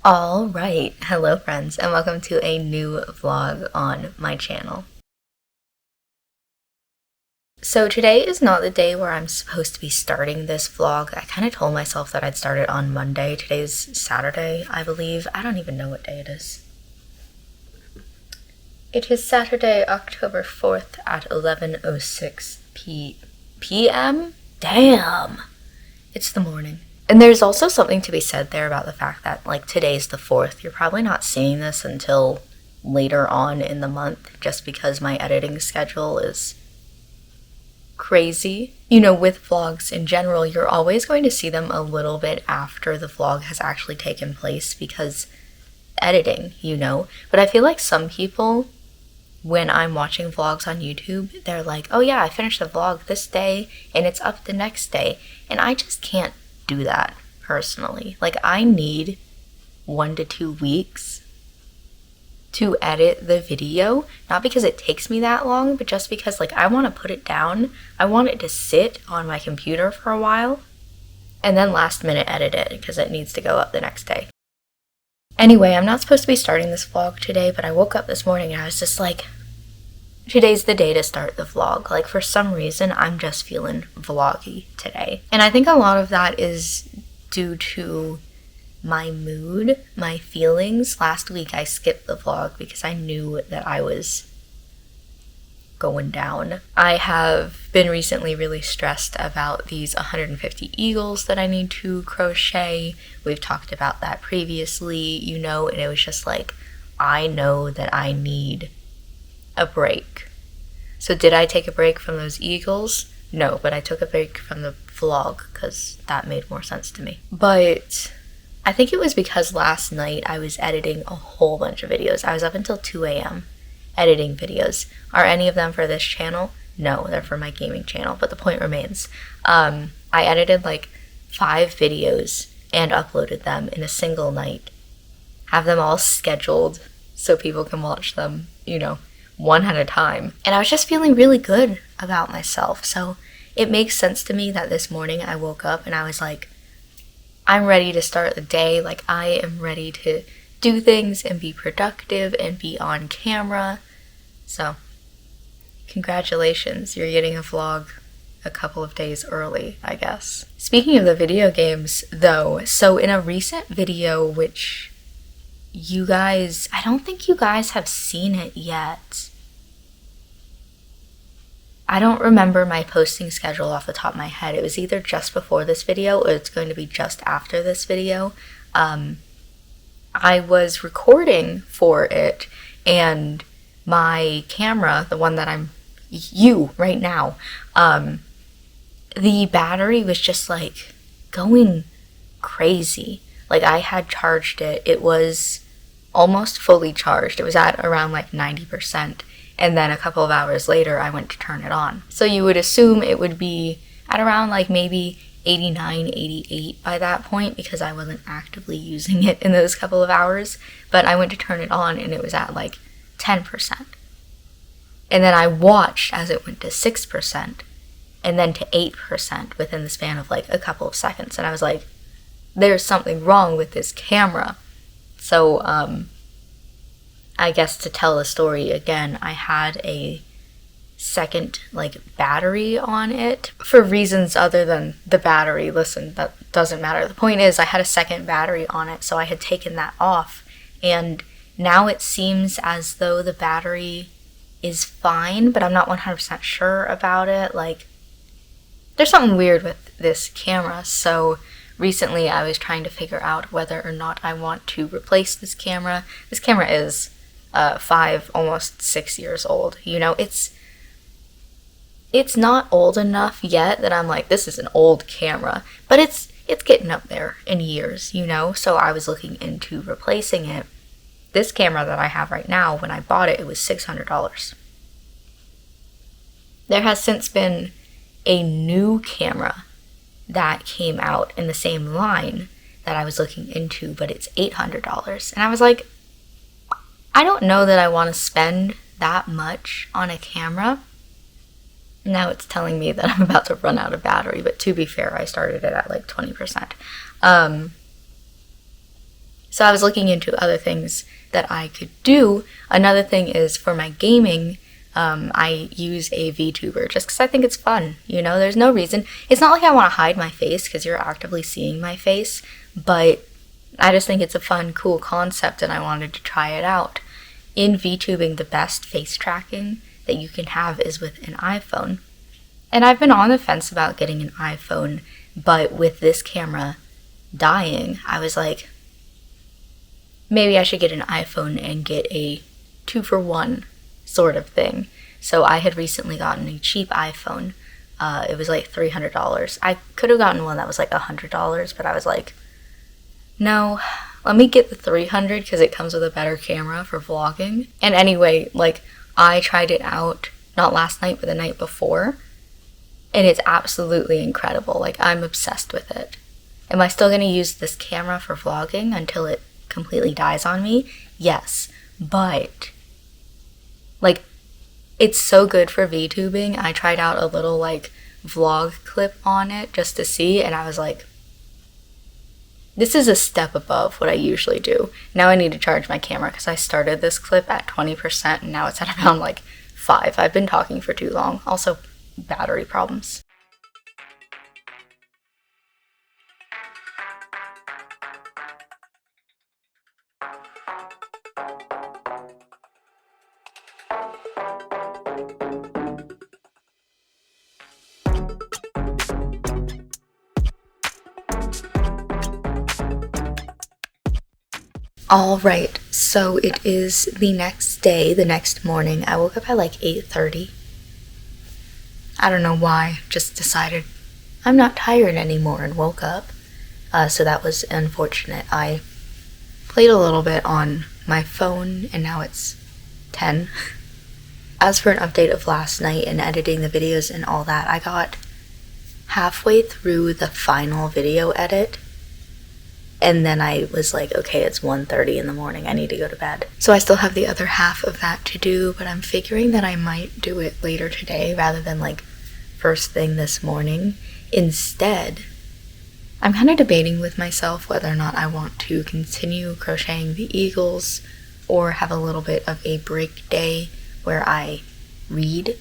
All right, hello friends, and welcome to a new vlog on my channel. So today is not the day where I'm supposed to be starting this vlog. I kind of told myself that I'd start it on Monday. Today's Saturday, I believe. I don't even know what day it is. It is Saturday, October 4th at 11:06 p.m. Damn! It's the morning. And there's also something to be said there about the fact that, like, today's the 4th. You're probably not seeing this until later on in the month, just because my editing schedule is crazy. You know, with vlogs in general, you're always going to see them a little bit after the vlog has actually taken place because editing, you know. But I feel like some people, when I'm watching vlogs on YouTube, they're like, oh yeah, I finished the vlog this day and it's up the next day. And I just can't do that personally. Like, I need 1 to 2 weeks to edit the video, not because it takes me that long, but just because, like, I want to put it down. I want it to sit on my computer for a while and then last minute edit it because it needs to go up the next day. Anyway, I'm not supposed to be starting this vlog today, but I woke up this morning and I was just like, today's the day to start the vlog. Like, for some reason, I'm just feeling vloggy today. And I think a lot of that is due to my mood, my feelings. Last week, I skipped the vlog because I knew that I was going down. I have been recently really stressed about these 150 eagles that I need to crochet. We've talked about that previously, you know, and it was just like, I know that I need a break. So did I take a break from those eagles? No, but I took a break from the vlog because that made more sense to me. But I think it was because last night I was editing a whole bunch of videos. I was up until 2 a.m. editing videos. Are any of them for this channel? No, they're for my gaming channel, but the point remains. I edited like 5 videos and uploaded them in a single night. Have them all scheduled so people can watch them, you know, one at a time. And I was just feeling really good about myself. So it makes sense to me that this morning I woke up and I was like, I'm ready to start the day. Like, I am ready to do things and be productive and be on camera. So congratulations, you're getting a vlog a couple of days early, I guess. Speaking of the video games though, so in a recent video, which you guys, I don't think you guys have seen it yet. I don't remember my posting schedule off the top of my head. It was either just before this video or it's going to be just after this video. I was recording for it and my camera, the one that I'm right now, the battery was just like going crazy. Like, I had charged it. It was almost fully charged. It was at around like 90%. And then a couple of hours later, I went to turn it on. So you would assume it would be at around like maybe 89, 88 by that point because I wasn't actively using it in those couple of hours. But I went to turn it on and it was at like 10%. And then I watched as it went to 6% and then to 8% within the span of like a couple of seconds. And I was like, there's something wrong with this camera. So, I guess to tell the story again, I had a second like battery on it for reasons other than the battery. Listen, that doesn't matter. The point is I had a second battery on it, so I had taken that off, and now it seems as though the battery is fine, but I'm not 100% sure about it. Like, there's something weird with this camera. So recently I was trying to figure out whether or not I want to replace this camera. This camera is 5, almost 6 years old. You know, it's not old enough yet that I'm like, this is an old camera, but it's getting up there in years, you know? So I was looking into replacing it. This camera that I have right now, when I bought it, it was $600. There has since been a new camera that came out in the same line that I was looking into, but it's $800. And I was like, I don't know that I want to spend that much on a camera. Now it's telling me that I'm about to run out of battery, but to be fair, I started it at like 20%. So I was looking into other things that I could do. Another thing is for my gaming, I use a VTuber just because I think it's fun. You know, there's no reason. It's not like I want to hide my face because you're actively seeing my face, but I just think it's a fun, cool concept and I wanted to try it out. In VTubing, the best face tracking that you can have is with an iPhone. And I've been on the fence about getting an iPhone, but with this camera dying, I was like, maybe I should get an iPhone and get a 2-for-1 sort of thing. So I had recently gotten a cheap iPhone. It was like $300. I could have gotten one that was like $100, but I was like, no, let me get the 300 because it comes with a better camera for vlogging. And anyway, like, I tried it out, not last night, but the night before, and it's absolutely incredible. Like, I'm obsessed with it. Am I still going to use this camera for vlogging until it completely dies on me? Yes, but like, it's so good for VTubing. I tried out a little like vlog clip on it just to see, and I was like, this is a step above what I usually do. Now I need to charge my camera because I started this clip at 20% and now it's at around like 5. I've been talking for too long. Also, battery problems. All right, so it is the next day, the next morning. I woke up at like 8:30. I don't know why, just decided I'm not tired anymore and woke up. So that was unfortunate. I played a little bit on my phone and now it's 10. As for an update of last night and editing the videos and all that, I got halfway through the final video edit. And then I was like, okay, it's 1:30 in the morning. I need to go to bed. So I still have the other half of that to do, but I'm figuring that I might do it later today rather than like first thing this morning. Instead, I'm kind of debating with myself whether or not I want to continue crocheting the eagles or have a little bit of a break day where I read.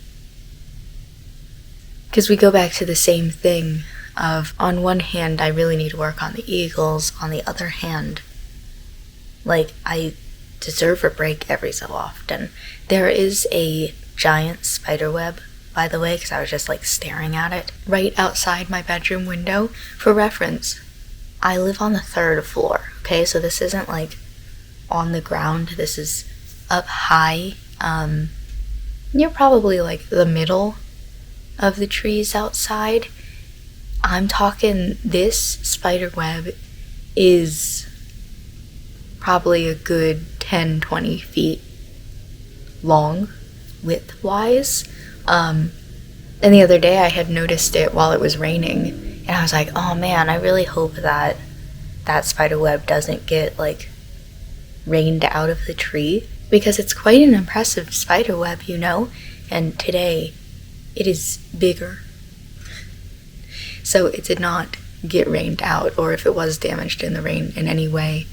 Because we go back to the same thing of, on one hand, I really need to work on the eagles. On the other hand, like, I deserve a break every so often. There is a giant spider web, by the way, because I was just like staring at it right outside my bedroom window. For reference, I live on the 3rd floor, okay? So this isn't like on the ground. This is up high. You're probably like the middle of the trees outside. I'm talking, this spider web is probably a good 10-20 feet long, width-wise. And the other day I had noticed it while it was raining, and I was like, oh man, I really hope that that spider web doesn't get, like, rained out of the tree, because it's quite an impressive spider web, you know? And today, it is bigger. So it did not get rained out, or if it was damaged in the rain in any way,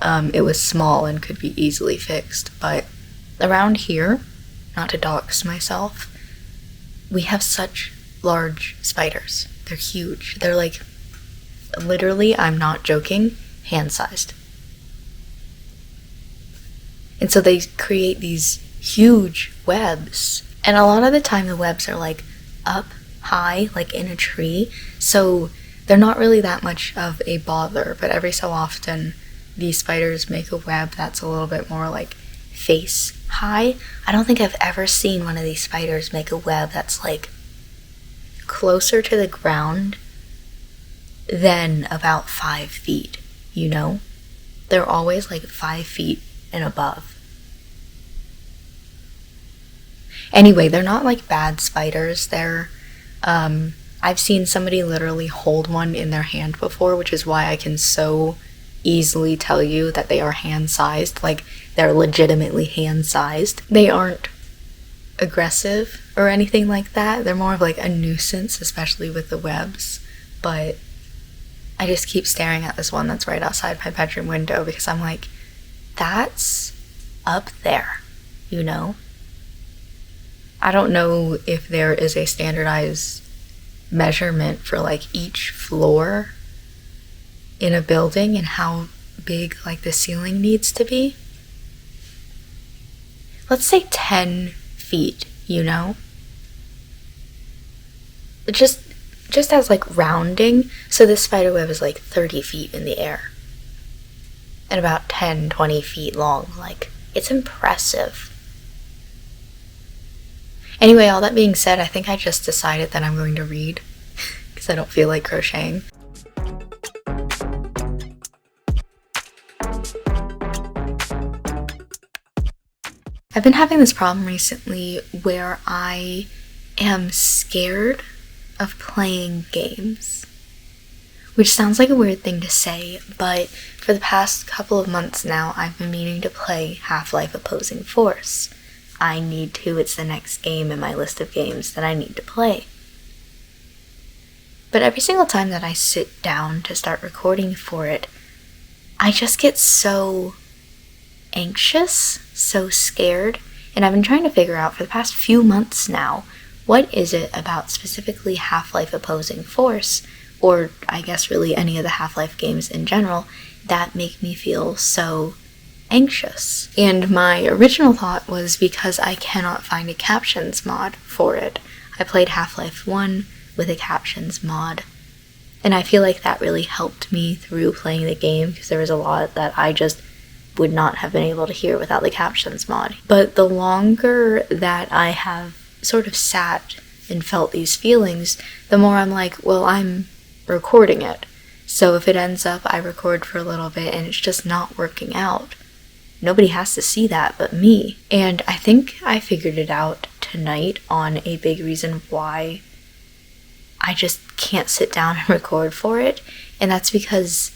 it was small and could be easily fixed. But around here, not to dox myself, we have such large spiders. They're huge. They're like, literally, I'm not joking, hand-sized. And so they create these huge webs. And a lot of the time the webs are like up high, like in a tree, so they're not really that much of a bother, but every so often these spiders make a web that's a little bit more like face high. I don't think I've ever seen one of these spiders make a web that's like closer to the ground than about 5 feet, you know? They're always like 5 feet and above. Anyway, they're not like bad spiders. They're I've seen somebody literally hold one in their hand before, which is why I can so easily tell you that they are hand-sized. Like, they're legitimately hand-sized. They aren't aggressive or anything like that. They're more of like a nuisance, especially with the webs. But I just keep staring at this one that's right outside my bedroom window because I'm like, that's up there, you know? I don't know if there is a standardized measurement for like each floor in a building and how big like the ceiling needs to be. Let's say 10 feet, you know? Just as like rounding, so this spider web is like 30 feet in the air and about 10-20 feet long. Like, it's impressive. Anyway, all that being said, I think I just decided that I'm going to read because I don't feel like crocheting. I've been having this problem recently where I am scared of playing games, which sounds like a weird thing to say, but for the past couple of months now, I've been meaning to play Half-Life Opposing Force. I need to, it's the next game in my list of games that I need to play. But every single time that I sit down to start recording for it, I just get so anxious, so scared, and I've been trying to figure out for the past few months now, what is it about specifically Half-Life Opposing Force, or I guess really any of the Half-Life games in general, that make me feel so anxious. And my original thought was because I cannot find a captions mod for it. I played Half-Life 1 with a captions mod, and I feel like that really helped me through playing the game because there was a lot that I just would not have been able to hear without the captions mod. But the longer that I have sort of sat and felt these feelings, the more I'm like, well, I'm recording it. So if it ends up I record for a little bit and it's just not working out, nobody has to see that but me. And I think I figured it out tonight on a big reason why I just can't sit down and record for it, and that's because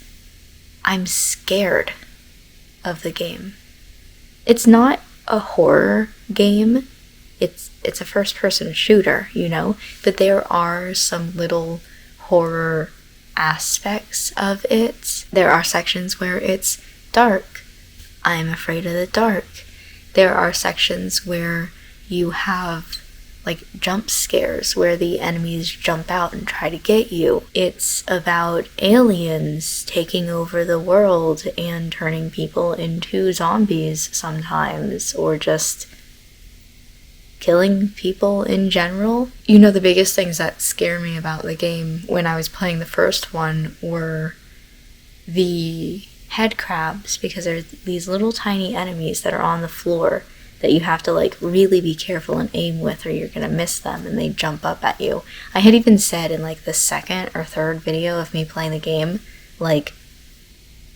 I'm scared of the game. It's not a horror game. It's a first-person shooter, you know, but there are some little horror aspects of it. There are sections where it's dark. I'm afraid of the dark. There are sections where you have like jump scares where the enemies jump out and try to get you. It's about aliens taking over the world and turning people into zombies sometimes, or just killing people in general. You know, the biggest things that scare me about the game when I was playing the first one were the head crabs, because there's these little tiny enemies that are on the floor that you have to like really be careful and aim with or you're gonna miss them and they jump up at you. I had even said in like the second or third video of me playing the game, like,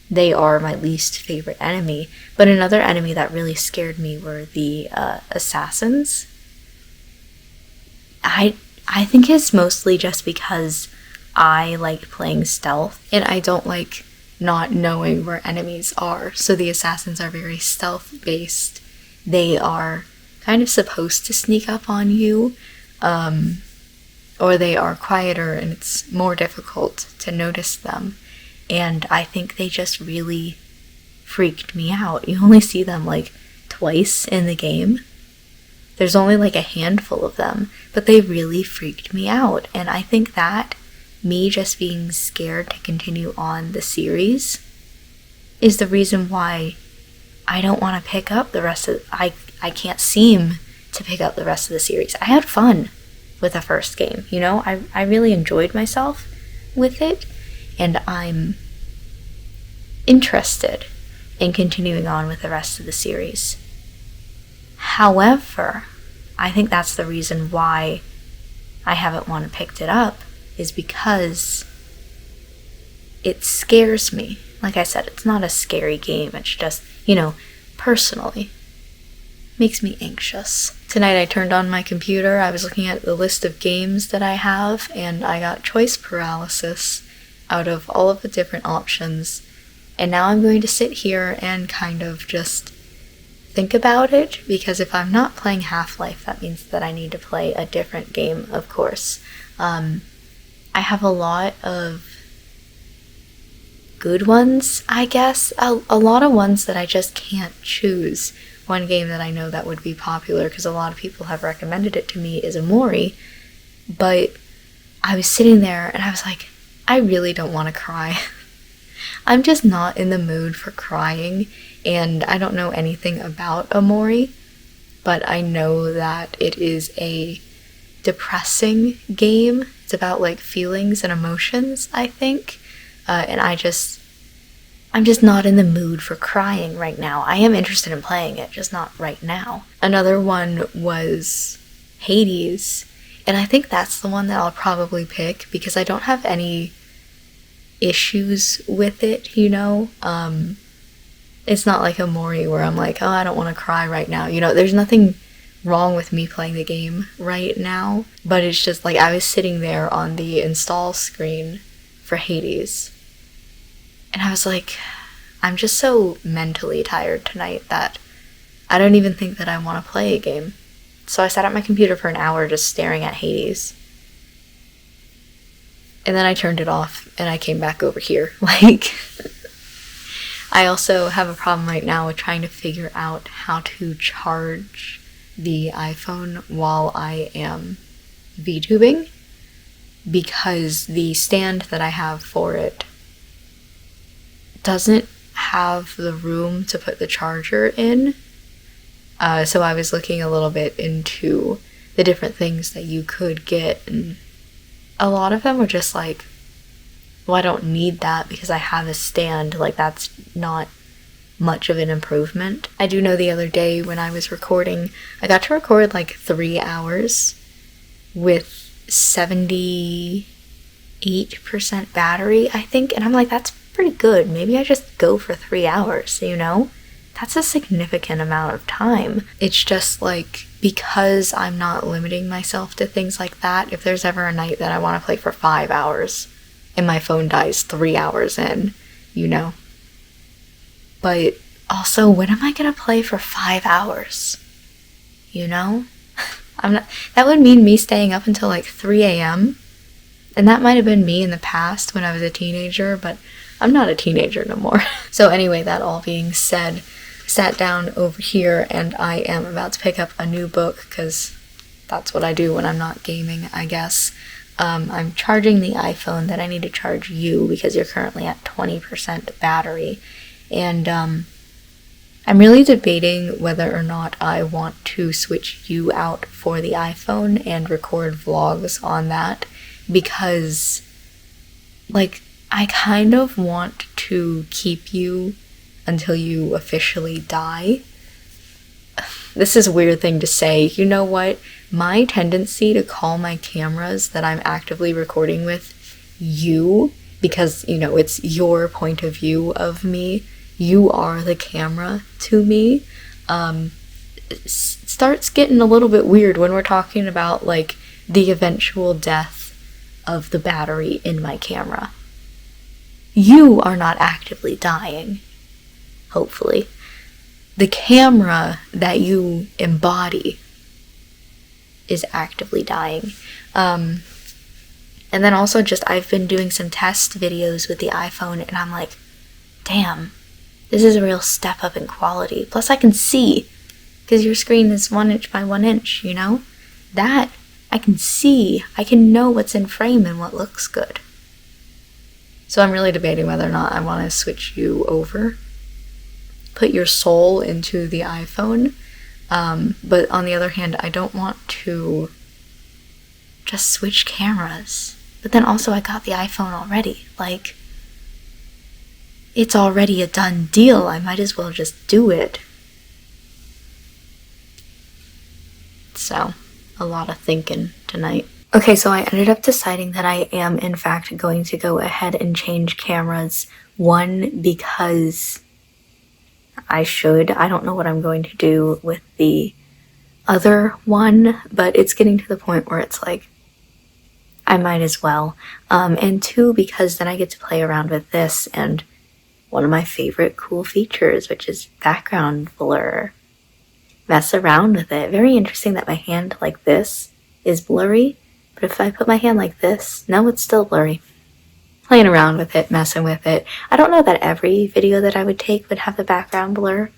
they are my least favorite enemy. But another enemy that really scared me were the assassins. I think it's mostly just because I like playing stealth and I don't like not knowing where enemies are. So the assassins are very stealth based. They are kind of supposed to sneak up on you, or they are quieter and it's more difficult to notice them. And I think they just really freaked me out. You only see them like twice in the game. There's only like a handful of them, but they really freaked me out. And I think that me just being scared to continue on the series is the reason why I don't want to pick up the rest of I can't seem to pick up the rest of the series. I had fun with the first game, you know? I really enjoyed myself with it, and I'm interested in continuing on with the rest of the series. However, I think that's the reason why I haven't wanted picked it up, is because it scares me. Like I said, it's not a scary game, it's just, you know, personally makes me anxious. Tonight I turned on my computer, I was looking at the list of games that I have, and I got choice paralysis out of all of the different options. And now I'm going to sit here and kind of just think about it, because if I'm not playing Half-Life, that means that I need to play a different game, of course. I have a lot of good ones, I guess. A lot of ones that I just can't choose. One game that I know that would be popular, because a lot of people have recommended it to me, is Omori. But I was sitting there and I was like, I really don't want to cry. I'm just not in the mood for crying, and I don't know anything about Omori, but I know that it is a depressing game. It's about like feelings and emotions, I think, and I'm just not in the mood for crying right now. I am interested in playing it, just not right now. Another one was Hades, and I think that's the one that I'll probably pick because I don't have any issues with it, you know? It's not like Omori where I'm like, oh, I don't want to cry right now. You know, there's nothing wrong with me playing the game right now, but it's just like I was sitting there on the install screen for Hades, and I was like, I'm just so mentally tired tonight that I don't even think that I want to play a game. So I sat at my computer for an hour just staring at Hades. And then I turned it off and I came back over here. Like, I also have a problem right now with trying to figure out how to charge the iPhone while I am VTubing, because the stand that I have for it doesn't have the room to put the charger in. So I was looking a little bit into the different things that you could get, and a lot of them were just like, well, I don't need that because I have a stand. Like, that's not much of an improvement. I do know the other day when I was recording, I got to record like 3 hours with 78% battery, I think, and I'm like, that's pretty good. Maybe I just go for 3 hours, you know? That's a significant amount of time. It's just like, because I'm not limiting myself to things like that, if there's ever a night that I want to play for 5 hours and my phone dies 3 hours in, you know? But also, when am I gonna play for 5 hours? You know? That would mean me staying up until like 3 a.m. And that might have been me in the past when I was a teenager, but I'm not a teenager no more. So anyway, that all being said, sat down over here and I am about to pick up a new book because that's what I do when I'm not gaming, I guess. I'm charging the iPhone, that I need to charge you because you're currently at 20% battery. And I'm really debating whether or not I want to switch you out for the iPhone and record vlogs on that, because like I kind of want to keep you until you officially die. This is a weird thing to say. You know what? My tendency to call my cameras that I'm actively recording with you, because, you know, it's your point of view of me. You are the camera to me. Starts getting a little bit weird when we're talking about, like, the eventual death of the battery in my camera. You are not actively dying, hopefully. The camera that you embody is actively dying. And then also just, I've been doing some test videos with the iPhone and I'm like, damn, this is a real step up in quality. Plus I can see, because your screen is 1 inch by 1 inch, you know? That, I can see, I can know what's in frame and what looks good. So I'm really debating whether or not I want to switch you over. Put your soul into the iPhone. But on the other hand, I don't want to just switch cameras. But then also I got the iPhone already. Like, it's already a done deal. I might as well just do it. So, a lot of thinking tonight. Okay, so I ended up deciding that I am in fact going to go ahead and change cameras. One, because I should. I don't know what I'm going to do with the other one, but it's getting to the point where it's like, I might as well. And two, because then I get to play around with this and one of my favorite cool features, which is background blur. Mess around with it. Very interesting that my hand like this is blurry, but if I put my hand like this, no, it's still blurry. playing around with it, messing with it. I don't know that every video that I would take would have the background blur,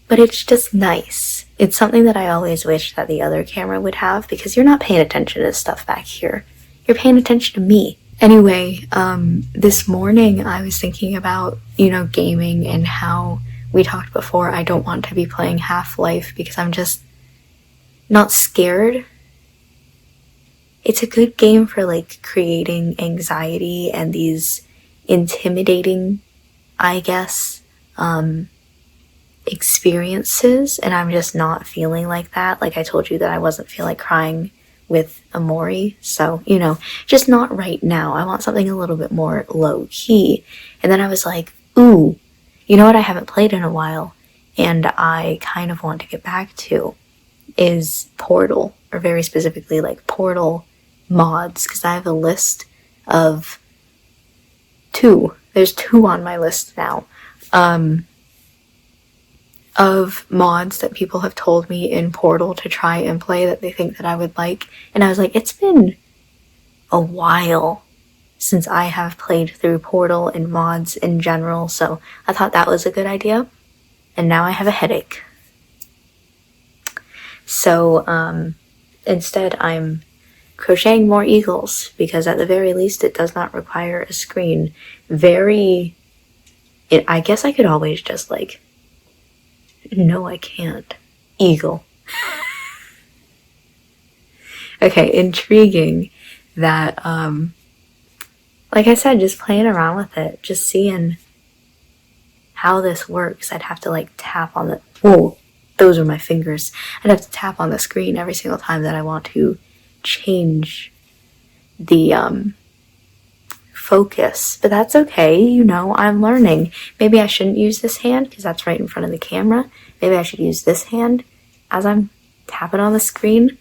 but it's just nice. It's something that I always wish that the other camera would have, because you're not paying attention to stuff back here. You're paying attention to me. Anyway, this morning I was thinking about, gaming, and how we talked before, I don't want to be playing Half-Life because I'm just not scared. It's a good game for creating anxiety and these intimidating, I guess, experiences, and I'm just not feeling like that. Like I told you that I wasn't feeling like crying with Amori, so, just not right now. I want something a little bit more low-key. And then I was like, ooh, you know what I haven't played in a while, and I kind of want to get back to, is Portal, or very specifically, Portal mods, because I have a list of 2. There's 2 on my list now, of mods that people have told me in Portal to try and play that they think that I would like. And I was like, it's been a while since I have played through Portal and mods in general, so I thought that was a good idea. And now I have a headache. So instead I'm crocheting more eagles, because at the very least it does not require a screen. I guess I could always just no, I can't. Eagle. Okay, intriguing that, like I said, just playing around with it, just seeing how this works. I'd have to tap on the, whoa, those are my fingers. I'd have to tap on the screen every single time that I want to change the, focus, but that's okay. I'm learning. Maybe I shouldn't use this hand because that's right in front of the camera. Maybe I should use this hand as I'm tapping on the screen.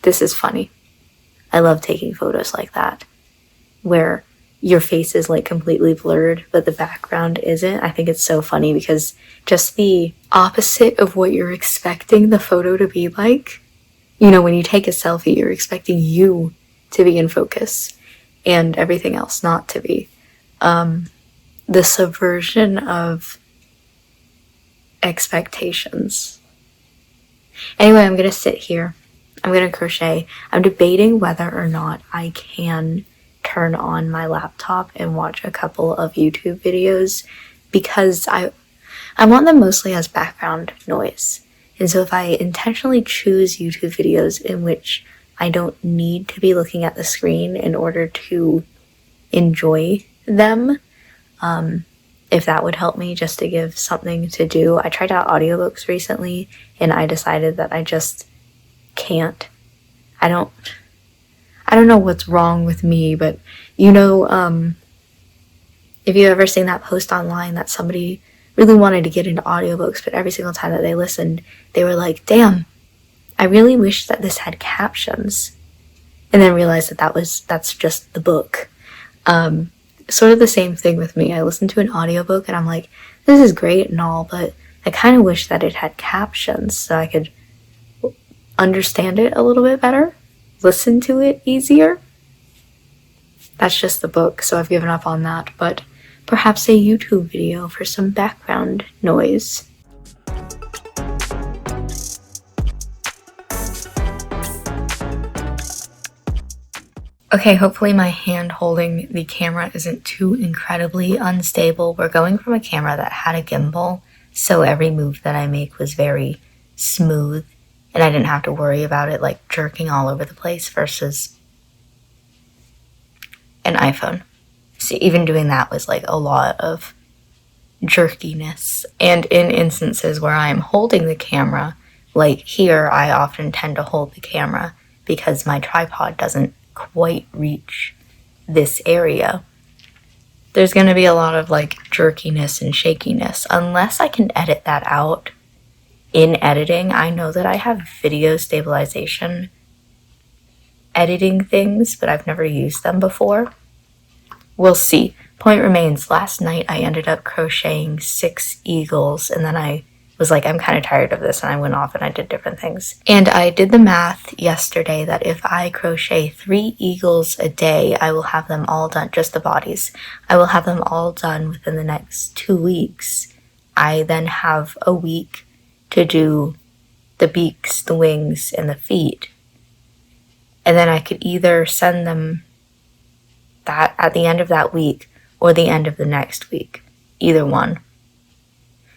This is funny. I love taking photos like that, where your face is completely blurred, but the background isn't. I think it's so funny because just the opposite of what you're expecting the photo to be like. When you take a selfie, you're expecting you to be in focus and everything else not to be. The subversion of expectations. Anyway, I'm gonna sit here. I'm gonna crochet. I'm debating whether or not I can turn on my laptop and watch a couple of YouTube videos, because I want them mostly as background noise. And so if I intentionally choose YouTube videos in which I don't need to be looking at the screen in order to enjoy them, if that would help me just to give something to do. I tried out audiobooks recently and I decided that I just can't. I don't know what's wrong with me, but if you've ever seen that post online that somebody really wanted to get into audiobooks, but every single time that they listened, they were like, damn, I really wish that this had captions, and then realized that that's just the book. Sort of the same thing with me. I listened to an audiobook and I'm like, this is great and all, but I kind of wish that it had captions so I could understand it a little bit better, listen to it easier. That's just the book, so I've given up on that, but perhaps a YouTube video for some background noise. Okay, hopefully my hand holding the camera isn't too incredibly unstable. We're going from a camera that had a gimbal, so every move that I make was very smooth, and I didn't have to worry about it jerking all over the place, versus an iPhone. See, even doing that was a lot of jerkiness. And in instances where I'm holding the camera, here, I often tend to hold the camera because my tripod doesn't quite reach this area. There's going to be a lot of jerkiness and shakiness unless I can edit that out in editing. I know that I have video stabilization editing things, but I've never used them before. We'll see. Point remains, last night I ended up crocheting 6 eagles, and then I was like, I'm kind of tired of this, and I went off and I did different things. And I did the math yesterday that if I crochet 3 eagles a day, I will have them all done, just the bodies. I will have them all done within the next 2 weeks. I then have a week to do the beaks, the wings, and the feet. And then I could either send them that at the end of that week or the end of the next week. Either one.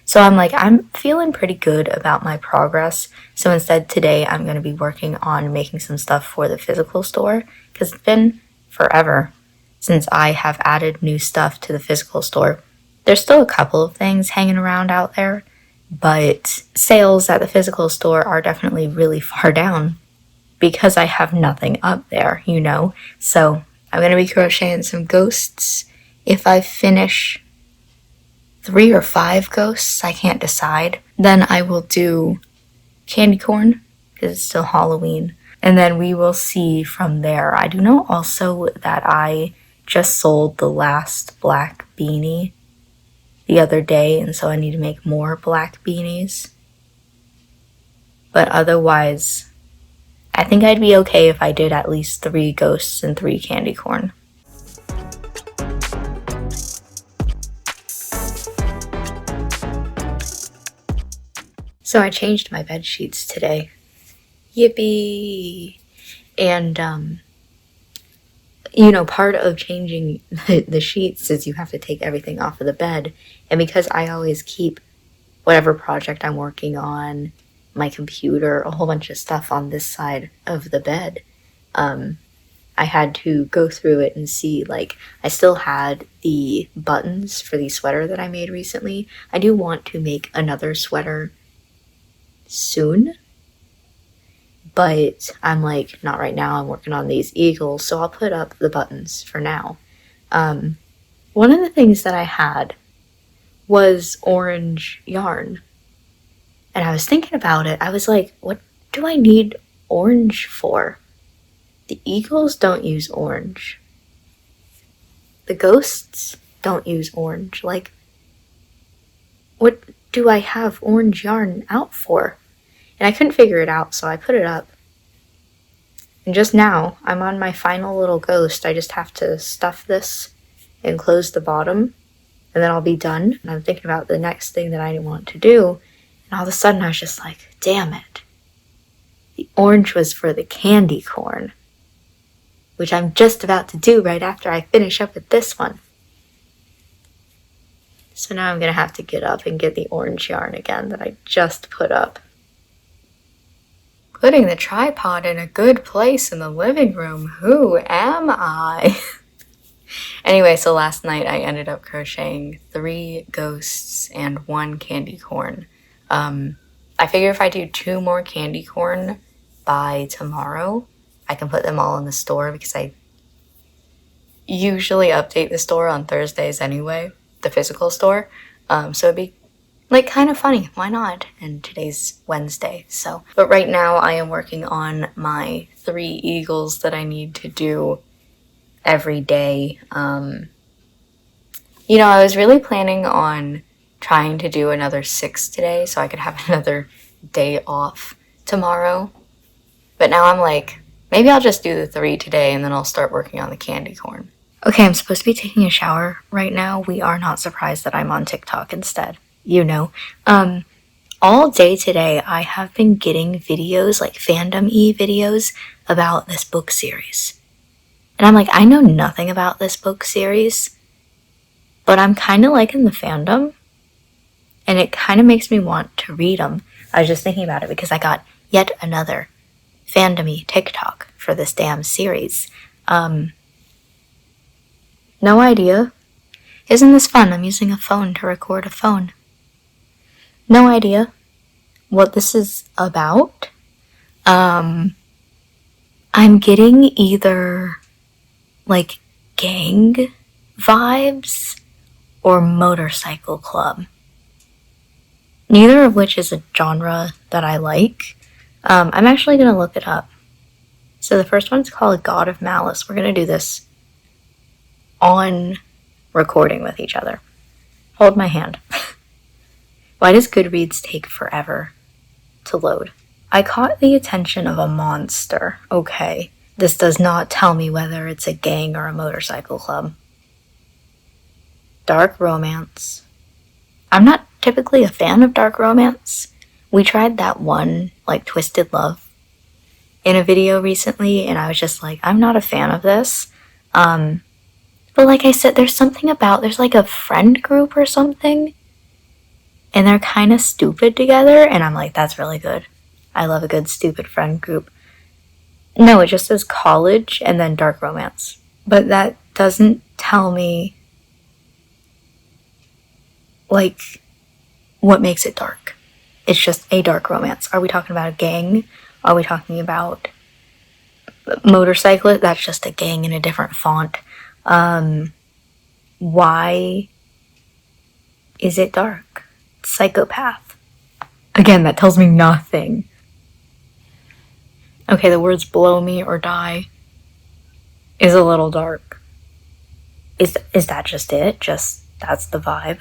So I'm like, I'm feeling pretty good about my progress. So instead today I'm going to be working on making some stuff for the physical store, because it's been forever since I have added new stuff to the physical store. There's still a couple of things hanging around out there, but sales at the physical store are definitely really far down because I have nothing up there, you know? So I'm going to be crocheting some ghosts. If I finish 3 or 5 ghosts, I can't decide, then I will do candy corn because it's still Halloween, and then we will see from there. I do know also that I just sold the last black beanie the other day, and so I need to make more black beanies. But otherwise, I think I'd be okay if I did at least 3 ghosts and 3 candy corn. So I changed my bed sheets today. Yippee! And, part of changing the sheets is you have to take everything off of the bed. And because I always keep whatever project I'm working on, my computer, a whole bunch of stuff on this side of the bed, I had to go through it and see, like, I still had the buttons for the sweater that I made recently. I do want to make another sweater soon, but I'm like, not right now. I'm working on these eagles, so I'll put up the buttons for now. One of the things that I had was orange yarn, and I was thinking about it. I was like, what do I need orange for? The eagles don't use orange. The ghosts don't use orange. Like, what do I have orange yarn out for? And I couldn't figure it out, so I put it up. And just now, I'm on my final little ghost. I just have to stuff this and close the bottom, and then I'll be done. And I'm thinking about the next thing that I want to do, and all of a sudden I was just like, damn it. The orange was for the candy corn, which I'm just about to do right after I finish up with this one. So now I'm going to have to get up and get the orange yarn again that I just put up. Putting the tripod in a good place in the living room. Who am I? Anyway, so last night I ended up crocheting 3 ghosts and 1 candy corn. I figure if I do 2 more candy corn by tomorrow, I can put them all in the store because I usually update the store on Thursdays anyway, the physical store. So it'd be like kind of funny. Why not? And today's Wednesday. But right now I am working on my 3 eagles that I need to do every day. I was really planning on trying to do another 6 today so I could have another day off tomorrow. But now I'm like, maybe I'll just do the 3 today and then I'll start working on the candy corn. Okay, I'm supposed to be taking a shower right now. We are not surprised that I'm on TikTok instead. All day today I have been getting videos, like fandom-y videos, about this book series. And I'm like, I know nothing about this book series, but I'm kind of liking the fandom, and it kind of makes me want to read them. I was just thinking about it because I got yet another fandom-y TikTok for this damn series. No idea. Isn't this fun? I'm using a phone to record a phone. No idea what this is about. I'm getting either like gang vibes or motorcycle club. Neither of which is a genre that I like. I'm actually going to look it up. So the first one's called God of Malice. We're going to do this on recording with each other. Hold my hand. Why does Goodreads take forever to load? I caught the attention of a monster. Okay. This does not tell me whether it's a gang or a motorcycle club. Dark romance. I'm not typically a fan of dark romance. We tried that one, like, Twisted Love in a video recently, and I was just like, I'm not a fan of this. But like I said, there's like a friend group or something, and they're kind of stupid together, and I'm like, that's really good. I love a good stupid friend group. No, it just says college and then dark romance. But that doesn't tell me, like, what makes it dark. It's just a dark romance. Are we talking about a gang? Are we talking about motorcyclist? That's just a gang in a different font. Why is it dark? Psychopath. Again, that tells me nothing. Okay, the words blow me or die is a little dark. Is that just it? That's the vibe?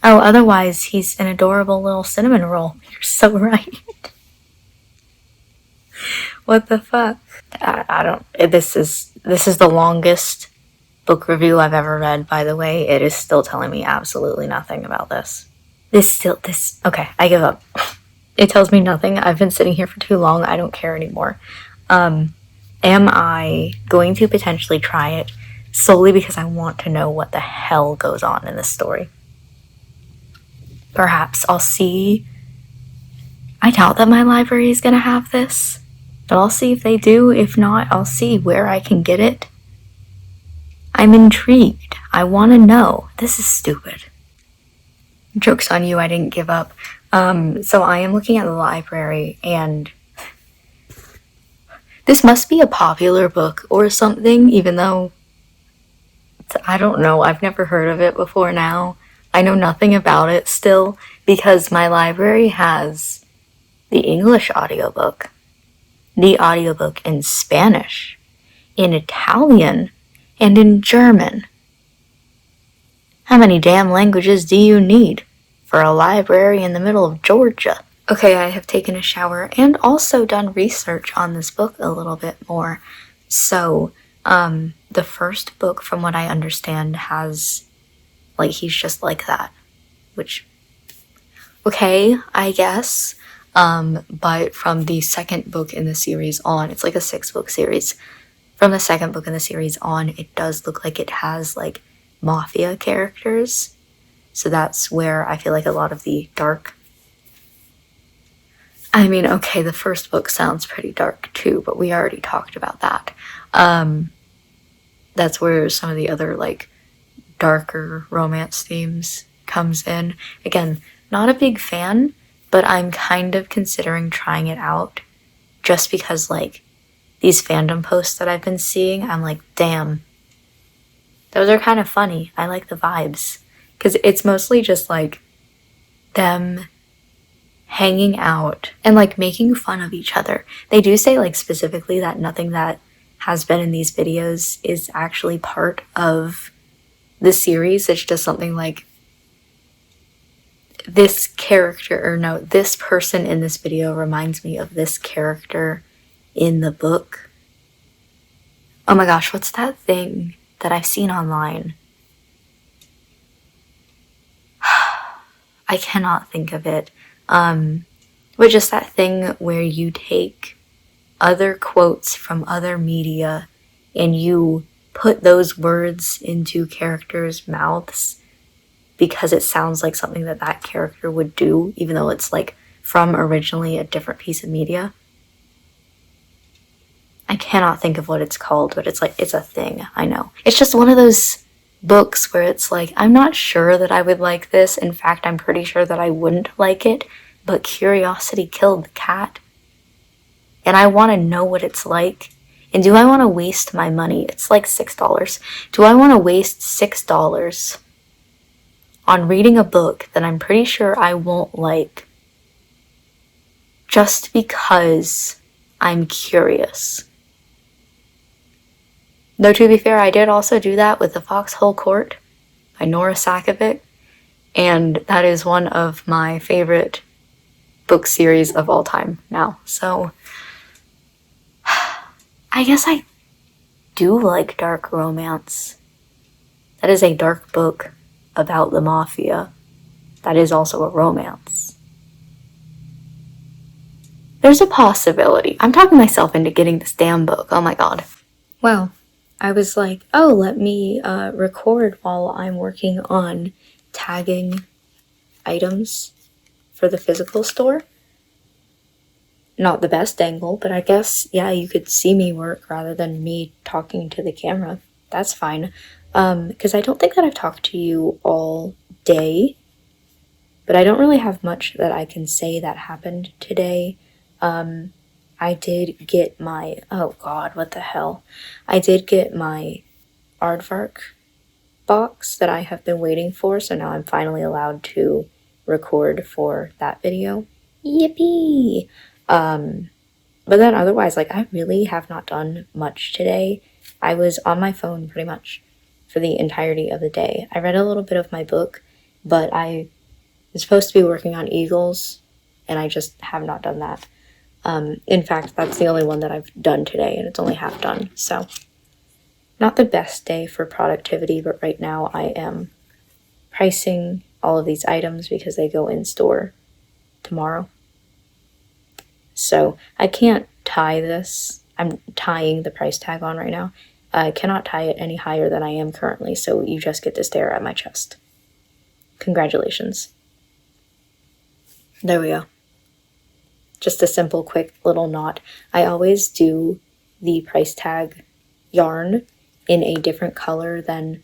Oh, otherwise, he's an adorable little cinnamon roll. You're so right. What the fuck? I don't... This is the longest book review I've ever read, by the way. It is still telling me absolutely nothing about this. Okay, I give up. It tells me nothing. I've been sitting here for too long. I don't care anymore. Am I going to potentially try it solely because I want to know what the hell goes on in this story? Perhaps I'll see. I doubt that my library is going to have this, but I'll see if they do. If not, I'll see where I can get it. I'm intrigued. I want to know. This is stupid. Joke's on you, I didn't give up. So I am looking at the library, and this must be a popular book or something, even though, I don't know, I've never heard of it before now. I know nothing about it still, because my library has the English audiobook, the audiobook in Spanish, in Italian, and in German. How many damn languages do you need for a library in the middle of Georgia? Okay, I have taken a shower and also done research on this book a little bit more. So, the first book, from what I understand, has, like, he's just like that. Which, okay, I guess. But from the second book in the series on, it's like a 6-book series. From the second book in the series on, it does look like it has, like, mafia characters. So that's where I feel like a lot of the dark... I mean, okay, the first book sounds pretty dark too, but we already talked about that. That's where some of the other, like, darker romance themes comes in. Again, not a big fan, but I'm kind of considering trying it out just because, like, these fandom posts that I've been seeing, I'm like, damn, those are kind of funny. I like the vibes. Because it's mostly just, like, them hanging out and, like, making fun of each other. They do say, like, specifically that nothing that has been in these videos is actually part of the series. It's just something like, this character, or no, this person in this video reminds me of this character in the book. Oh my gosh, what's that thing that I've seen online? I cannot think of it. But just that thing where you take other quotes from other media and you put those words into characters' mouths because it sounds like something that that character would do, even though it's, like, from originally a different piece of media. I cannot think of what it's called, but it's, like, it's a thing, I know. It's just one of those books where it's like, I'm not sure that I would like this. In fact, I'm pretty sure that I wouldn't like it, but curiosity killed the cat. And I want to know what it's like. And do I want to waste my money? It's like $6. Do I want to waste $6 on reading a book that I'm pretty sure I won't like just because I'm curious? Though, to be fair, I did also do that with the Foxhole Court by Nora Sakovic, and that is one of my favorite book series of all time now. So I guess I do like dark romance. That is a dark book about the mafia. That is also a romance. There's a possibility. I'm talking myself into getting this damn book. Oh my god. Wow. I was like, oh, let me record while I'm working on tagging items for the physical store. Not the best angle, but I guess, yeah, you could see me work rather than me talking to the camera. That's fine. Because I don't think that I've talked to you all day, but I don't really have much that I can say that happened today. I did get my, oh god, what the hell? I did get my Aardvark box that I have been waiting for, so now I'm finally allowed to record for that video. Yippee! But then otherwise, like, I really have not done much today. I was on my phone pretty much for the entirety of the day. I read a little bit of my book, but I was supposed to be working on Eagles, and I just have not done that. In fact, that's the only one that I've done today, and it's only half done, so not the best day for productivity, but right now I am pricing all of these items because they go in store tomorrow. So I can't tie this. I'm tying the price tag on right now. I cannot tie it any higher than I am currently, so you just get to stare at my chest. Congratulations. There we go. Just a simple, quick little knot. I always do the price tag yarn in a different color than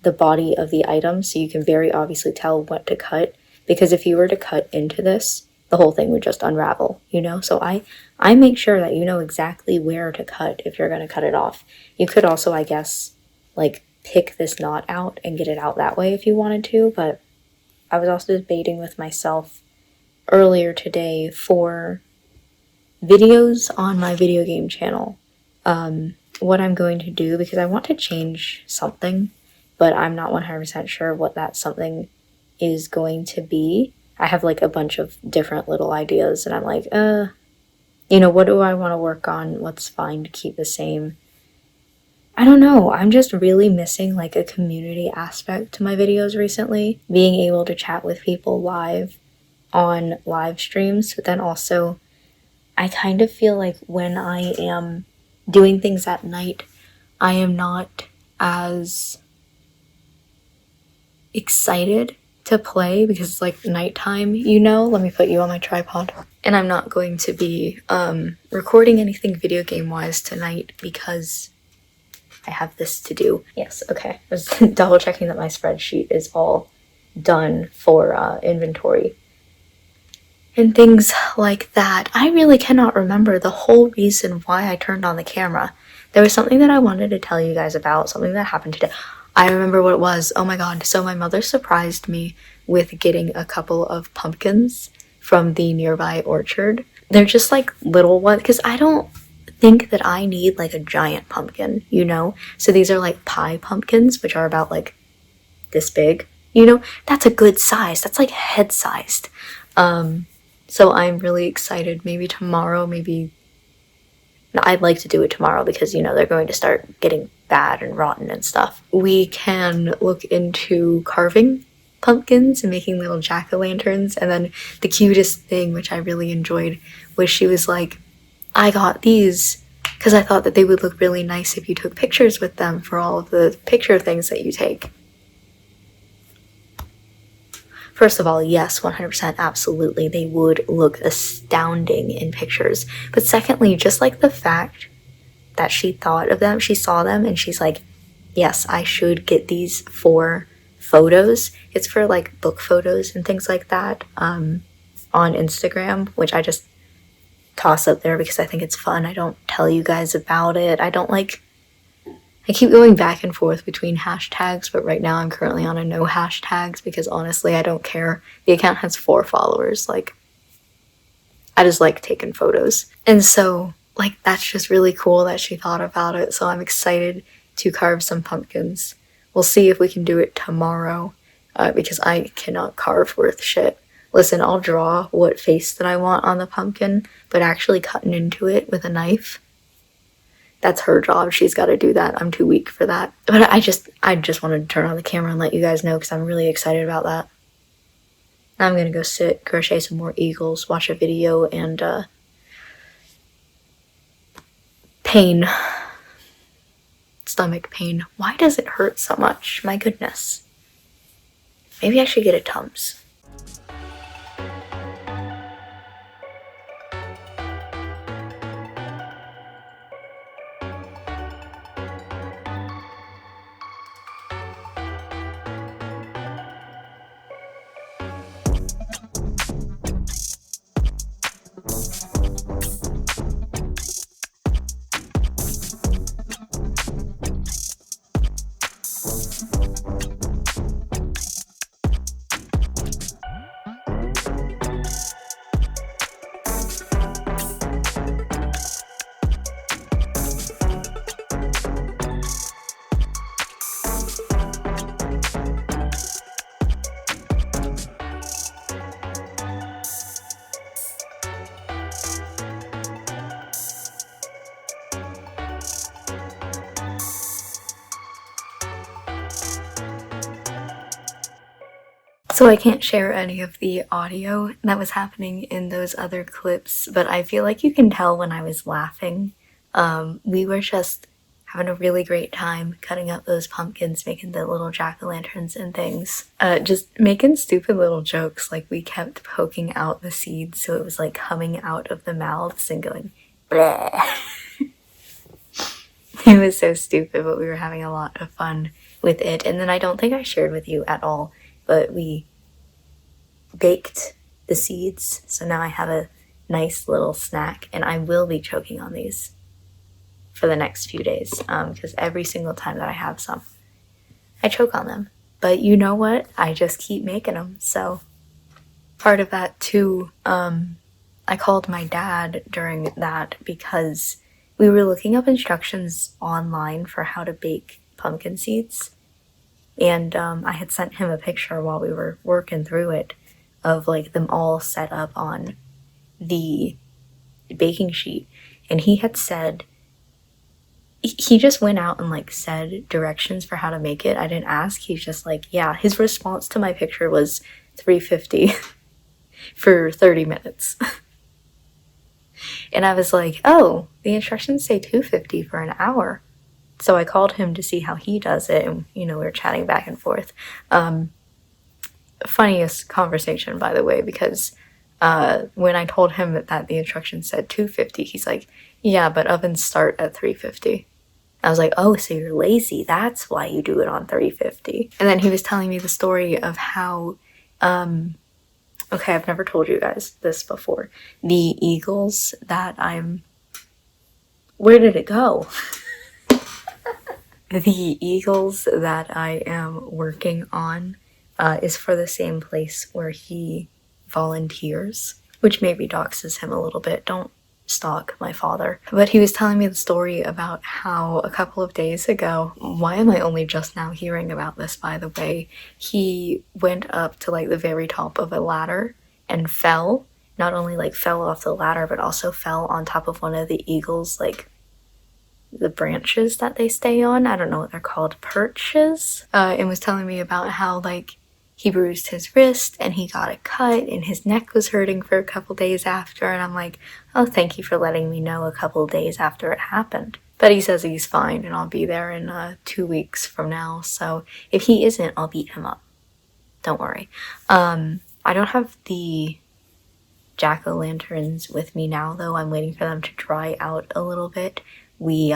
the body of the item, so you can very obviously tell what to cut, because if you were to cut into this, the whole thing would just unravel, you know? So I make sure that you know exactly where to cut if you're going to cut it off. You could also, I guess, like, pick this knot out and get it out that way if you wanted to, but I was also debating with myself earlier today for videos on my video game channel, what I'm going to do, because I want to change something, but I'm not 100% sure what that something is going to be. I have like a bunch of different little ideas, and I'm like, you know, what do I want to work on? What's fine to keep the same? I don't know. I'm just really missing like a community aspect to my videos recently. Being able to chat with people live on live streams, but then also I kind of feel like when I am doing things at night, I am not as excited to play because it's like nighttime, you know? Let me put you on my tripod. And I'm not going to be recording anything video game wise tonight because I have this to do. Yes, okay. I was double checking that my spreadsheet is all done for inventory and things like that. I really cannot remember the whole reason why I turned on the camera. There was something that I wanted to tell you guys about, something that happened today. I remember what it was. Oh my god. So my mother surprised me with getting a couple of pumpkins from the nearby orchard. They're just like little ones, because I don't think that I need like a giant pumpkin, you know? So these are like pie pumpkins, which are about like this big, you know? That's a good size. That's like head sized. So I'm really excited. Maybe tomorrow, maybe... No, I'd like to do it tomorrow because, you know, they're going to start getting bad and rotten and stuff. We can look into carving pumpkins and making little jack-o'-lanterns. And then the cutest thing, which I really enjoyed, was she was like, I got these because I thought that they would look really nice if you took pictures with them for all of the picture things that you take. First of all, yes, 100% absolutely, they would look astounding in pictures. But secondly, just like the fact that she thought of them, she saw them, and she's like, yes, I should get these for photos. It's for like book photos and things like that on Instagram, which I just toss up there because I think it's fun. I don't tell you guys about it. I keep going back and forth between hashtags, but right now I'm currently on a no hashtags because honestly, I don't care. The account has 4 followers. Like, I just like taking photos. And so, like, that's just really cool that she thought about it. So I'm excited to carve some pumpkins. We'll see if we can do it tomorrow, because I cannot carve worth shit. Listen, I'll draw what face that I want on the pumpkin, but actually cutting into it with a knife, that's her job. She's got to do that. I'm too weak for that. But I just wanted to turn on the camera and let you guys know because I'm really excited about that. I'm gonna go sit, crochet some more eagles, watch a video, and pain. Stomach pain. Why does it hurt so much? My goodness. Maybe I should get a Tums. So I can't share any of the audio that was happening in those other clips, but I feel like you can tell when I was laughing. We were just having a really great time cutting up those pumpkins, making the little jack-o'-lanterns and things. Just making stupid little jokes, like we kept poking out the seeds so it was like coming out of the mouths and going bleh. It was so stupid, but we were having a lot of fun with it. And then I don't think I shared with you at all, but we baked the seeds, so now I have a nice little snack, and I will be choking on these for the next few days, because every single time that I have some, I choke on them. But you know what? I just keep making them, so part of that too, I called my dad during that because we were looking up instructions online for how to bake pumpkin seeds. And I had sent him a picture while we were working through it of like them all set up on the baking sheet. And he had said, he just went out and like said directions for how to make it. I didn't ask. He's just like, yeah, his response to my picture was 350 for 30 minutes. And I was like, oh, the instructions say 250 for an hour. So I called him to see how he does it, and, you know, we were chatting back and forth. Funniest conversation, by the way, because when I told him that the instructions said 250, he's like, yeah, but ovens start at 350. I was like, oh, so you're lazy. That's why you do it on 350. And then he was telling me the story of how, okay, I've never told you guys this before. The eagles that where did it go? The eagles that I am working on is for the same place where he volunteers, which maybe doxes him a little bit. Don't stalk my father. But he was telling me the story about how a couple of days ago, why am I only just now hearing about this, by the way? He went up to like the very top of a ladder and fell. Not only like fell off the ladder, but also fell on top of one of the eagles, like the branches that they stay on. I don't know what they're called, perches. And was telling me about how like he bruised his wrist and he got a cut and his neck was hurting for a couple days after. And I'm like, oh, thank you for letting me know a couple days after it happened. But he says he's fine and I'll be there in 2 weeks from now. So if he isn't, I'll beat him up. Don't worry. I don't have the jack-o'-lanterns with me now, though. I'm waiting for them to dry out a little bit. We,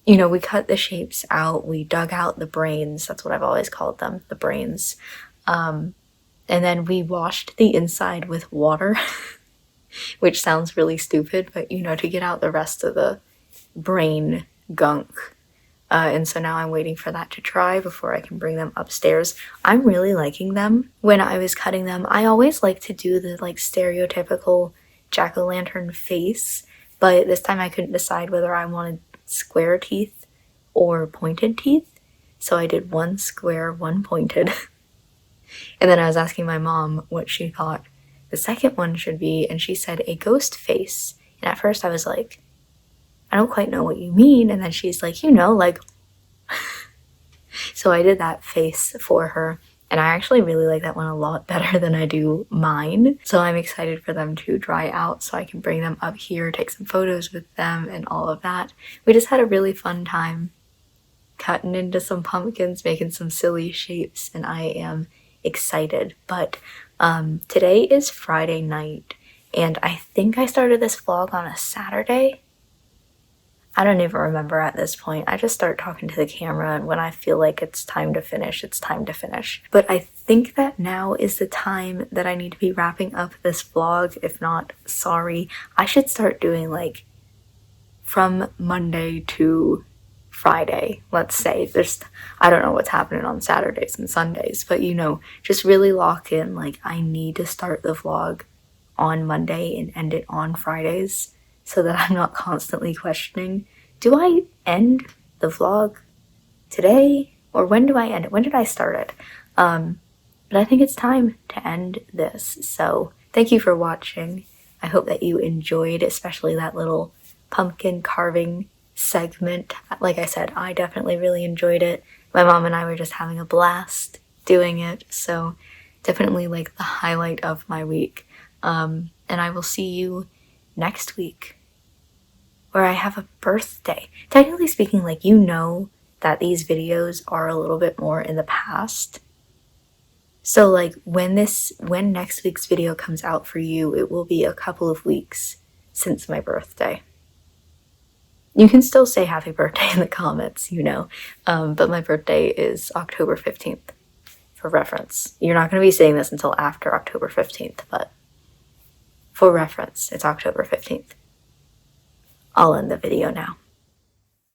you know, we cut the shapes out, we dug out the brains, that's what I've always called them, the brains, and then we washed the inside with water, which sounds really stupid, but, you know, to get out the rest of the brain gunk, and so now I'm waiting for that to dry before I can bring them upstairs. I'm really liking them. When I was cutting them, I always like to do the, like, stereotypical jack-o'-lantern face, but this time I couldn't decide whether I wanted square teeth or pointed teeth. So I did one square, one pointed. And then I was asking my mom what she thought the second one should be, and she said a ghost face. And at first I was like, I don't quite know what you mean. And then she's like, you know, like... So I did that face for her, and I actually really like that one a lot better than I do mine. So I'm excited for them to dry out so I can bring them up here, take some photos with them and all of that. We just had a really fun time cutting into some pumpkins, making some silly shapes, and I am excited. But today is Friday night, and I think I started this vlog on a Saturday. I don't even remember at this point. I just start talking to the camera, and when I feel like it's time to finish, it's time to finish. But I think that now is the time that I need to be wrapping up this vlog. If not, sorry. I should start doing like from Monday to Friday, let's say. I don't know what's happening on Saturdays and Sundays, but you know, just really lock in, like I need to start the vlog on Monday and end it on Fridays, so that I'm not constantly questioning, do I end the vlog today? Or when do I end it? When did I start it? But I think it's time to end this. So thank you for watching. I hope that you enjoyed, especially that little pumpkin carving segment. Like I said, I definitely really enjoyed it. My mom and I were just having a blast doing it. So definitely like the highlight of my week. And I will see you next week, where I have a birthday. Technically speaking, like, you know that these videos are a little bit more in the past. So like when next week's video comes out for you, it will be a couple of weeks since my birthday. You can still say happy birthday in the comments, you know, but my birthday is October 15th, for reference. You're not going to be seeing this until after October 15th, but for reference, it's October 15th. I'll end the video now.